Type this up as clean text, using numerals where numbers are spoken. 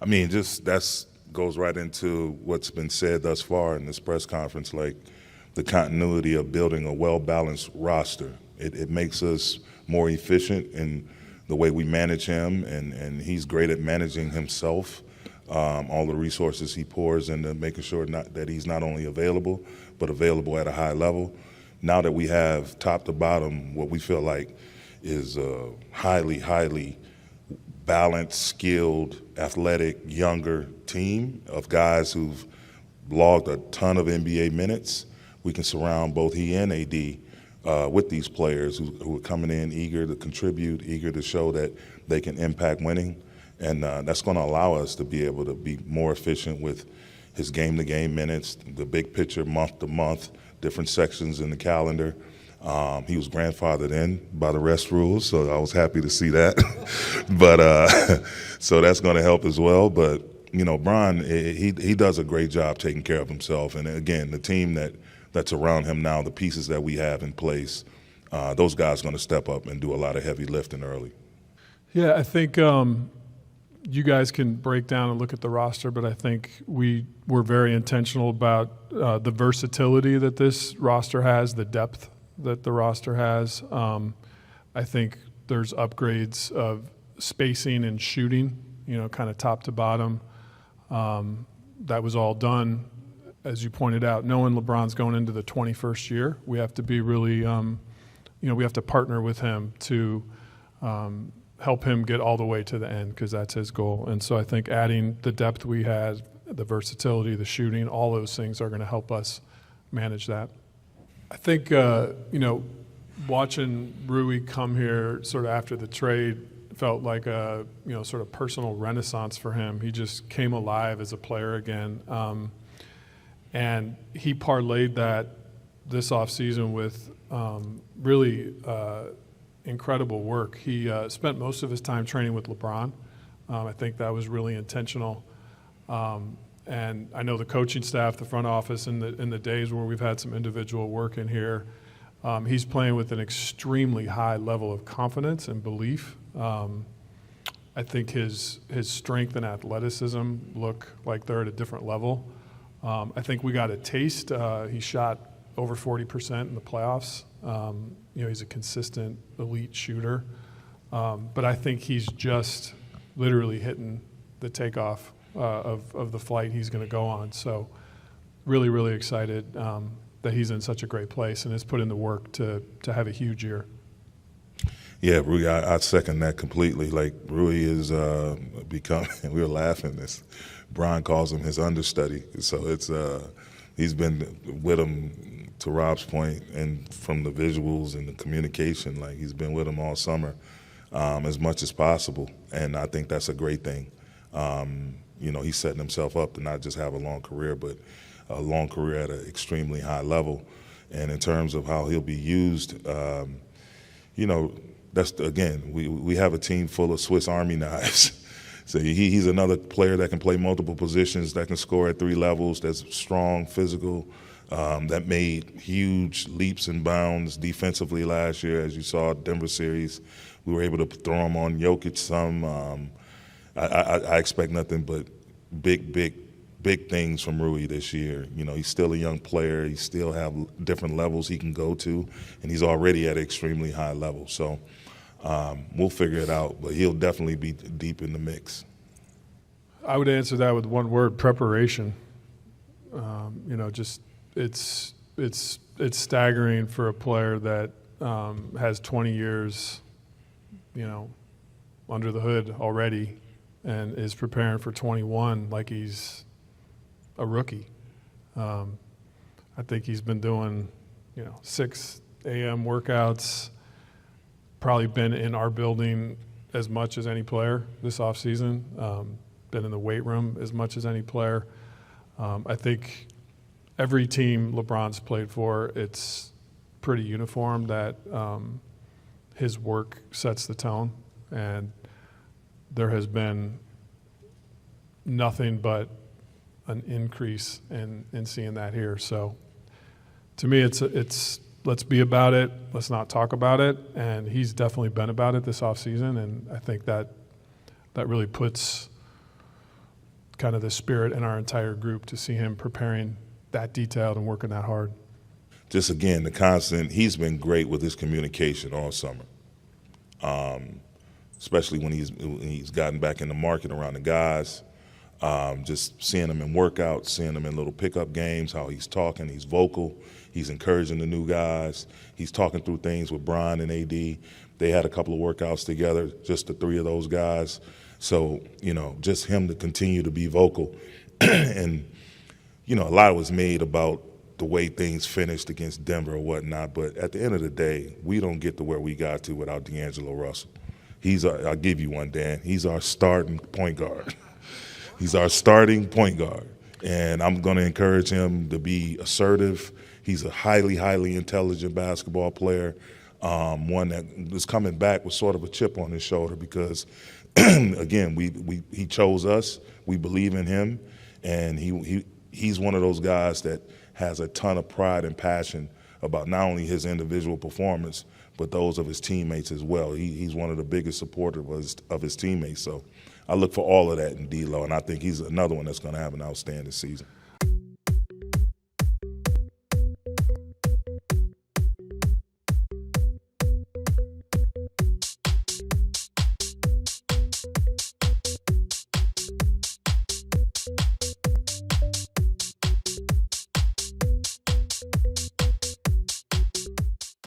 I mean, just that's goes right into what's been said thus far in this press conference, like the continuity of building a well-balanced roster. It makes us more efficient in the way we manage him, and he's great at managing himself, all the resources he pours into making sure that he's not only available, but available at a high level. Now that we have top to bottom what we feel like is a highly balanced, skilled, athletic, younger team of guys who've logged a ton of NBA minutes, we can surround both he and AD with these players who are coming in eager to contribute, eager to show that they can impact winning. And that's going to allow us to be able to be more efficient with his game-to-game minutes, the big picture, month-to-month, different sections in the calendar. He was grandfathered in by the rest rules, so I was happy to see that. But so that's going to help as well. But, you know, Bron, he does a great job taking care of himself. And, again, the team that's around him now, the pieces that we have in place, those guys are going to step up and do a lot of heavy lifting early. Yeah, I think you guys can break down and look at the roster, but I think we're very intentional about the versatility that this roster has, the depth that the roster has. I think there's upgrades of spacing and shooting, you know, kind of top to bottom. That was all done, as you pointed out, knowing LeBron's going into the 21st year. We have to be really, we have to partner with him to help him get all the way to the end, because that's his goal. And so I think adding the depth we had, the versatility, the shooting, all those things are going to help us manage that. I think, watching Rui come here sort of after the trade felt like a, sort of personal renaissance for him. He just came alive as a player again. And he parlayed that this offseason with really incredible work. He spent most of his time training with LeBron. I think that was really intentional. And I know the coaching staff, the front office, in the days where we've had some individual work in here, he's playing with an extremely high level of confidence and belief. I think his strength and athleticism look like they're at a different level. I think we got a taste. He shot over 40% in the playoffs. He's a consistent elite shooter. But I think he's just literally hitting the takeoff of the flight he's going to go on. So really, really excited that he's in such a great place and has put in the work to have a huge year. Yeah, Rui, I second that completely. Like, Rui is becoming, we were laughing this, Bron calls him his understudy. So it's he's been with him, to Rob's point, and from the visuals and the communication, like he's been with him all summer as much as possible. And I think that's a great thing. He's setting himself up to not just have a long career, but a long career at an extremely high level. And in terms of how he'll be used, that's, again, we have a team full of Swiss Army knives. So he's another player that can play multiple positions, that can score at 3 levels, that's strong, physical, that made huge leaps and bounds defensively last year. As you saw, Denver series, we were able to throw him on Jokic some. I expect nothing but big things from Rui this year. He's still a young player. He still have different levels he can go to, and he's already at an extremely high level. So we'll figure it out, but he'll definitely be deep in the mix. I would answer that with one word: preparation. It's staggering for a player that has 20 years, under the hood already, and is preparing for 21 like he's a rookie. I think he's been doing, 6 a.m. workouts, probably been in our building as much as any player this offseason, been in the weight room as much as any player. I think every team LeBron's played for, it's pretty uniform that his work sets the tone, and there has been nothing but an increase in seeing that here. So to me, it's let's be about it, let's not talk about it, and he's definitely been about it this offseason, and I think that really puts kind of the spirit in our entire group to see him preparing that detailed and working that hard. Just again, the constant, he's been great with his communication all summer, especially when he's gotten back in the market around the guys. Just seeing him in workouts, seeing him in little pickup games, how he's talking, he's vocal, he's encouraging the new guys, he's talking through things with Brian and AD. They had a couple of workouts together, just the three of those guys. So, just him to continue to be vocal. And, a lot was made about the way things finished against Denver or whatnot, but at the end of the day, we don't get to where we got to without D'Angelo Russell. I'll give you one, Dan. He's our starting point guard. He's our starting point guard, and I'm going to encourage him to be assertive. He's a highly, highly intelligent basketball player, one that is coming back with sort of a chip on his shoulder because, again, he chose us. We believe in him, and he's one of those guys that has a ton of pride and passion about not only his individual performance, but those of his teammates as well. He's one of the biggest supporters of his teammates. So I look for all of that in D'Lo, and I think he's another one that's going to have an outstanding season.